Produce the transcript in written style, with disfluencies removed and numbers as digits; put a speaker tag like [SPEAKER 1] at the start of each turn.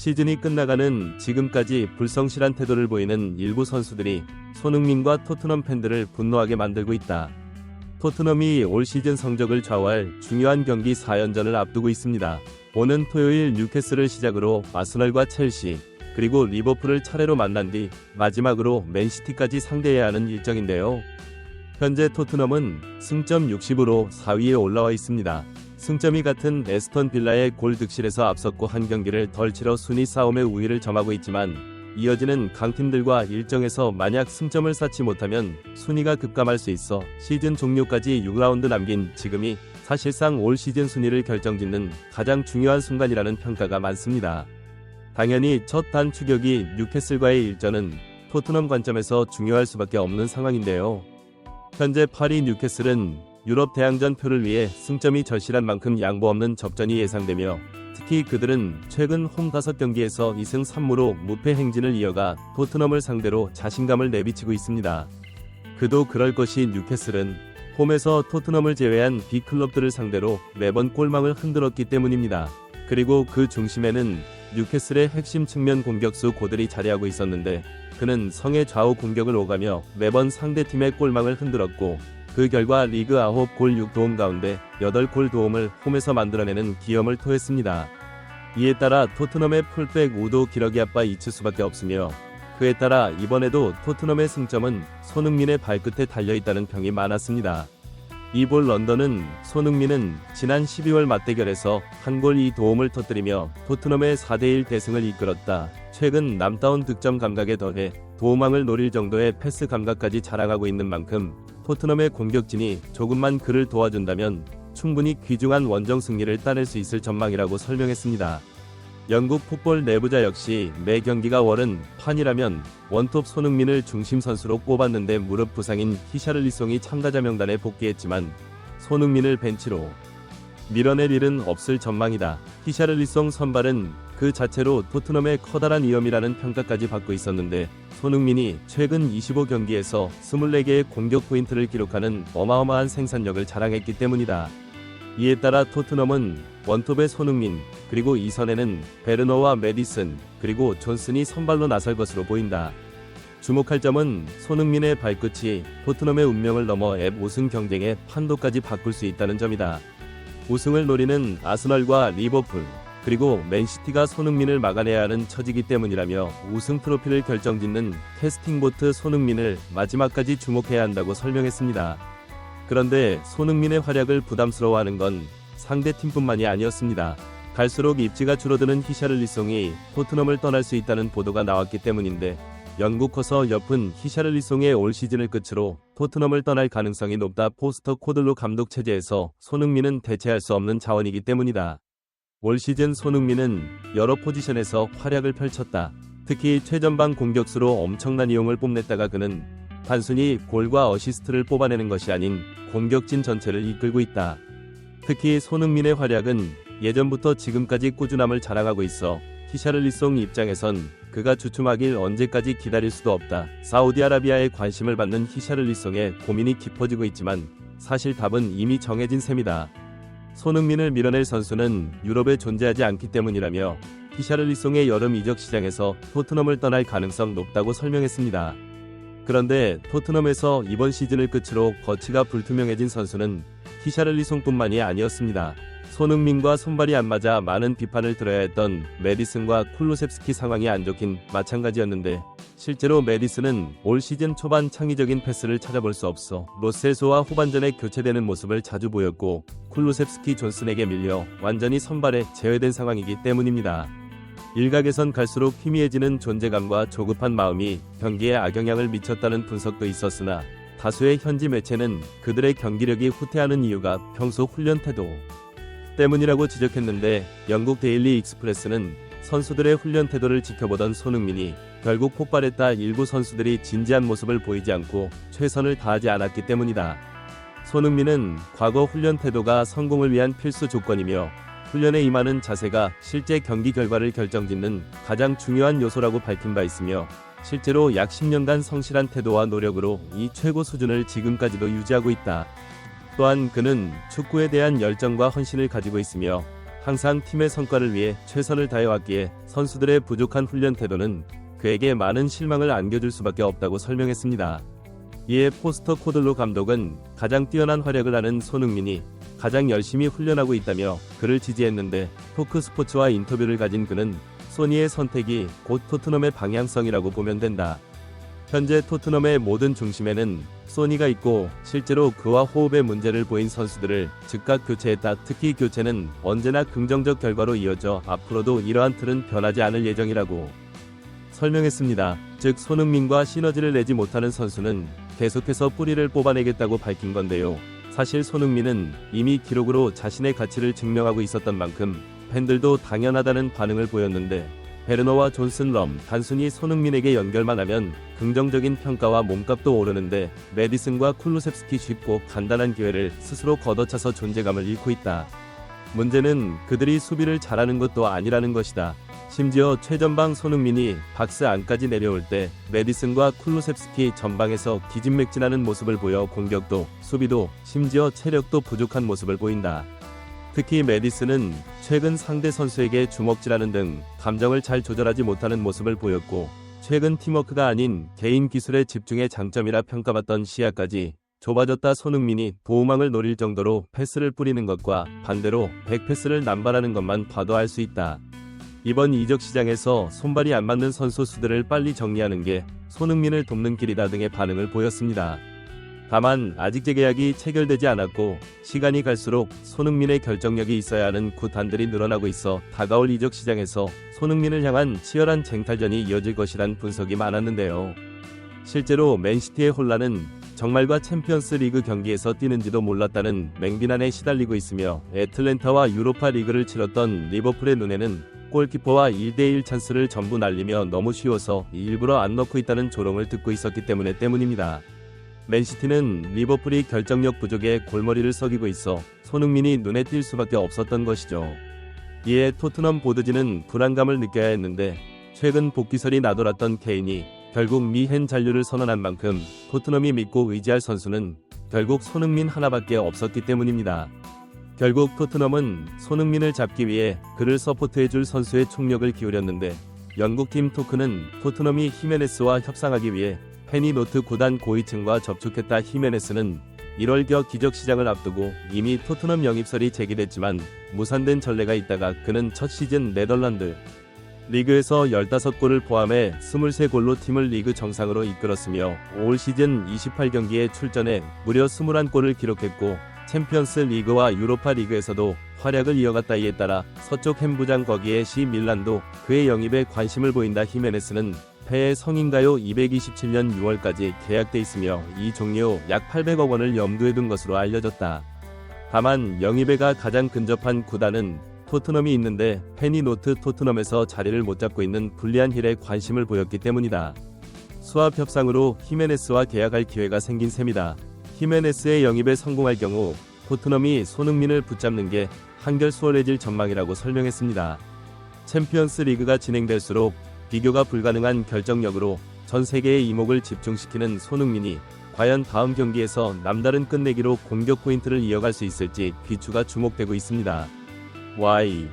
[SPEAKER 1] 시즌이 끝나가는 지금까지 불성실한 태도를 보이는 일부 선수들이 손흥민과 토트넘 팬들을 분노하게 만들고 있다. 토트넘이 올 시즌 성적을 좌우할 중요한 경기 4연전을 앞두고 있습니다. 오는 토요일 뉴캐슬을 시작으로 아스널과 첼시, 그리고 리버풀을 차례로 만난 뒤 마지막으로 맨시티까지 상대해야 하는 일정인데요. 현재 토트넘은 승점 60으로 4위에 올라와 있습니다. 승점이 같은 에스턴 빌라의 골 득실에서 앞섰고 한 경기를 덜 치러 순위 싸움의 우위를 점하고 있지만 이어지는 강팀들과 일정에서 만약 승점을 쌓지 못하면 순위가 급감할 수 있어 시즌 종료까지 6라운드 남긴 지금이 사실상 올 시즌 순위를 결정짓는 가장 중요한 순간이라는 평가가 많습니다. 당연히 첫 단 추격이 뉴캐슬과의 일전은 토트넘 관점에서 중요할 수밖에 없는 상황인데요. 현재 8위 뉴캐슬은 유럽 대항전 표를 위해 승점이 절실한 만큼 양보 없는 접전이 예상되며 특히 그들은 최근 홈 5경기에서 2승 3무로 무패 행진을 이어가 토트넘을 상대로 자신감을 내비치고 있습니다. 그도 그럴 것이 뉴캐슬은 홈에서 토트넘을 제외한 B클럽들을 상대로 매번 골망을 흔들었기 때문입니다. 그리고 그 중심에는 뉴캐슬의 핵심 측면 공격수 고들이 자리하고 있었는데 그는 성의 좌우 공격을 오가며 매번 상대팀의 골망을 흔들었고 그 결과 리그 9골 6도움 가운데 8골 도움을 홈에서 만들어내는 기염을 토했습니다. 이에 따라 토트넘의 풀백 우도 기러기 아빠 잊힐 수밖에 없으며 그에 따라 이번에도 토트넘의 승점은 손흥민의 발끝에 달려있다는 평이 많았습니다. 이볼 런던은 손흥민은 지난 12월 맞대결에서 한 골 2도움을 터뜨리며 토트넘의 4대1 대승을 이끌었다. 최근 남다운 득점 감각에 더해 도움왕을 노릴 정도의 패스 감각까지 자랑하고 있는 만큼 토트넘의 공격진이 조금만 그를 도와준다면 충분히 귀중한 원정 승리를 따낼 수 있을 전망이라고 설명했습니다. 영국 풋볼 내부자 역시 매 경기가 월은 판이라면 원톱 손흥민을 중심 선수로 꼽았는데 무릎 부상인 히샤를리송이 참가자 명단에 복귀했지만 손흥민을 벤치로 밀어낼 일은 없을 전망이다. 히샤를리송 선발은 그 자체로 토트넘의 커다란 위험이라는 평가까지 받고 있었는데 손흥민이 최근 25경기에서 24개의 공격 포인트를 기록하는 어마어마한 생산력을 자랑했기 때문이다. 이에 따라 토트넘은 원톱의 손흥민, 그리고 2선에는 베르너와 메디슨, 그리고 존슨이 선발로 나설 것으로 보인다. 주목할 점은 손흥민의 발끝이 토트넘의 운명을 넘어 앱 우승 경쟁의 판도까지 바꿀 수 있다는 점이다. 우승을 노리는 아스널과 리버풀, 그리고 맨시티가 손흥민을 막아내야 하는 처지기 때문이라며 우승 트로피를 결정짓는 캐스팅보트 손흥민을 마지막까지 주목해야 한다고 설명했습니다. 그런데 손흥민의 활약을 부담스러워하는 건 상대팀뿐만이 아니었습니다. 갈수록 입지가 줄어드는 히샤를리송이 토트넘을 떠날 수 있다는 보도가 나왔기 때문인데 영국 커서 옆은 히샤를리송의 올 시즌을 끝으로 토트넘을 떠날 가능성이 높다. 포스터 코들로 감독 체제에서 손흥민은 대체할 수 없는 자원이기 때문이다. 올 시즌 손흥민은 여러 포지션에서 활약을 펼쳤다. 특히 최전방 공격수로 엄청난 이용을 뽐냈다가 그는 단순히 골과 어시스트를 뽑아내는 것이 아닌 공격진 전체를 이끌고 있다. 특히 손흥민의 활약은 예전부터 지금까지 꾸준함을 자랑하고 있어 히샤를리송 입장에선 그가 주춤하길 언제까지 기다릴 수도 없다. 사우디아라비아에 관심을 받는 히샤를리송의 고민이 깊어지고 있지만 사실 답은 이미 정해진 셈이다. 손흥민을 밀어낼 선수는 유럽에 존재하지 않기 때문이라며 히샤를리송의 여름 이적 시장에서 토트넘을 떠날 가능성 높다고 설명했습니다. 그런데 토트넘에서 이번 시즌을 끝으로 거치가 불투명해진 선수는 히샤를리송뿐만이 아니었습니다. 손흥민과 손발이 안 맞아 많은 비판을 들어야 했던 메디슨과 쿨루셉스키 상황이 안 좋긴 마찬가지였는데 실제로 메디슨은 올 시즌 초반 창의적인 패스를 찾아볼 수 없어 로셀소와 후반전에 교체되는 모습을 자주 보였고 쿨루셉스키 존슨에게 밀려 완전히 선발에 제외된 상황이기 때문입니다. 일각에선 갈수록 희미해지는 존재감과 조급한 마음이 경기에 악영향을 미쳤다는 분석도 있었으나 다수의 현지 매체는 그들의 경기력이 후퇴하는 이유가 평소 훈련 태도 때문이라고 지적했는데 영국 데일리 익스프레스는 선수들의 훈련 태도를 지켜보던 손흥민이 결국 폭발했다. 일부 선수들이 진지한 모습을 보이지 않고 최선을 다하지 않았기 때문이다. 손흥민은 과거 훈련 태도가 성공을 위한 필수 조건이며 훈련에 임하는 자세가 실제 경기 결과를 결정짓는 가장 중요한 요소라고 밝힌 바 있으며 실제로 약 10년간 성실한 태도와 노력으로 이 최고 수준을 지금까지도 유지하고 있다. 또한 그는 축구에 대한 열정과 헌신을 가지고 있으며 항상 팀의 성과를 위해 최선을 다해왔기에 선수들의 부족한 훈련 태도는 그에게 많은 실망을 안겨줄 수밖에 없다고 설명했습니다. 이에 포스터 코들로 감독은 가장 뛰어난 활약을 하는 손흥민이 가장 열심히 훈련하고 있다며 그를 지지했는데, 토크스포츠와 인터뷰를 가진 그는 소니의 선택이 곧 토트넘의 방향성이라고 보면 된다. 현재 토트넘의 모든 중심에는 소니가 있고 실제로 그와 호흡의 문제를 보인 선수들을 즉각 교체했다. 특히 교체는 언제나 긍정적 결과로 이어져 앞으로도 이러한 틀은 변하지 않을 예정이라고 설명했습니다. 즉 손흥민과 시너지를 내지 못하는 선수는 계속해서 뿌리를 뽑아내겠다고 밝힌 건데요. 사실 손흥민은 이미 기록으로 자신의 가치를 증명하고 있었던 만큼 팬들도 당연하다는 반응을 보였는데, 베르너와 존슨 럼 단순히 손흥민에게 연결만 하면 긍정적인 평가와 몸값도 오르는데, 메디슨과 쿨루셉스키 쉽고 간단한 기회를 스스로 걷어차서 존재감을 잃고 있다. 문제는 그들이 수비를 잘하는 것도 아니라는 것이다. 심지어 최전방 손흥민이 박스 안까지 내려올 때 메디슨과 쿨루셉스키 전방에서 기진맥진하는 모습을 보여 공격도 수비도 심지어 체력도 부족한 모습을 보인다. 특히 메디슨은 최근 상대 선수에게 주먹질하는 등 감정을 잘 조절하지 못하는 모습을 보였고, 최근 팀워크가 아닌 개인 기술에 집중의 장점이라 평가받던 시야까지 좁아졌다. 손흥민이 도움망을 노릴 정도로 패스를 뿌리는 것과 반대로 백패스를 남발하는 것만 봐도 알 수 있다. 이번 이적 시장에서 손발이 안 맞는 선수 수들을 빨리 정리하는 게 손흥민을 돕는 길이다 등의 반응을 보였습니다. 다만 아직 재계약이 체결되지 않았고 시간이 갈수록 손흥민의 결정력이 있어야 하는 구단들이 늘어나고 있어 다가올 이적 시장에서 손흥민을 향한 치열한 쟁탈전이 이어질 것이란 분석이 많았는데요. 실제로 맨시티의 혼란은 정말과 챔피언스 리그 경기에서 뛰는지도 몰랐다는 맹비난에 시달리고 있으며, 애틀랜타와 유로파 리그를 치렀던 리버풀의 눈에는 골키퍼와 1대1 찬스를 전부 날리며 너무 쉬워서 일부러 안 넣고 있다는 조롱을 듣고 있었기 때문입니다. 맨시티는 리버풀이 결정력 부족에 골머리를 썩이고 있어 손흥민이 눈에 띌 수밖에 없었던 것이죠. 이에 토트넘 보드진은 불안감을 느껴야 했는데, 최근 복귀설이 나돌았던 케인이 결국 미헨 잔류를 선언한 만큼 토트넘이 믿고 의지할 선수는 결국 손흥민 하나밖에 없었기 때문입니다. 결국 토트넘은 손흥민을 잡기 위해 그를 서포트해줄 선수의 총력을 기울였는데, 영국팀 토크는 토트넘이 히메네스와 협상하기 위해 페니노트 구단 고위층과 접촉했다. 히메네스는 1월겨 기적 시장을 앞두고 이미 토트넘 영입설이 제기됐지만 무산된 전례가 있다가 그는 첫 시즌 네덜란드 리그에서 15골을 포함해 23골로 팀을 리그 정상으로 이끌었으며 올 시즌 28경기에 출전해 무려 21골을 기록했고, 챔피언스 리그와 유로파 리그에서도 활약을 이어갔다. 이에 따라 서쪽 햄부장 거기에 AC 밀란도 그의 영입에 관심을 보인다. 히메네스는 폐의 성인가요 227년 6월까지 계약돼 있으며 이 종료 약 800억 원을 염두에 둔 것으로 알려졌다. 다만 영입에가 가장 근접한 구단은 토트넘이 있는데, 페니노트 토트넘에서 자리를 못 잡고 있는 불리한 힐에 관심을 보였기 때문이다. 수합 협상으로 히메네스와 계약할 기회가 생긴 셈이다. 히메네스의 영입에 성공할 경우 토트넘이 손흥민을 붙잡는 게 한결 수월해질 전망이라고 설명했습니다. 챔피언스 리그가 진행될수록 비교가 불가능한 결정력으로 전 세계의 이목을 집중시키는 손흥민이 과연 다음 경기에서 남다른 끝내기로 공격 포인트를 이어갈 수 있을지 귀추가 주목되고 있습니다. Y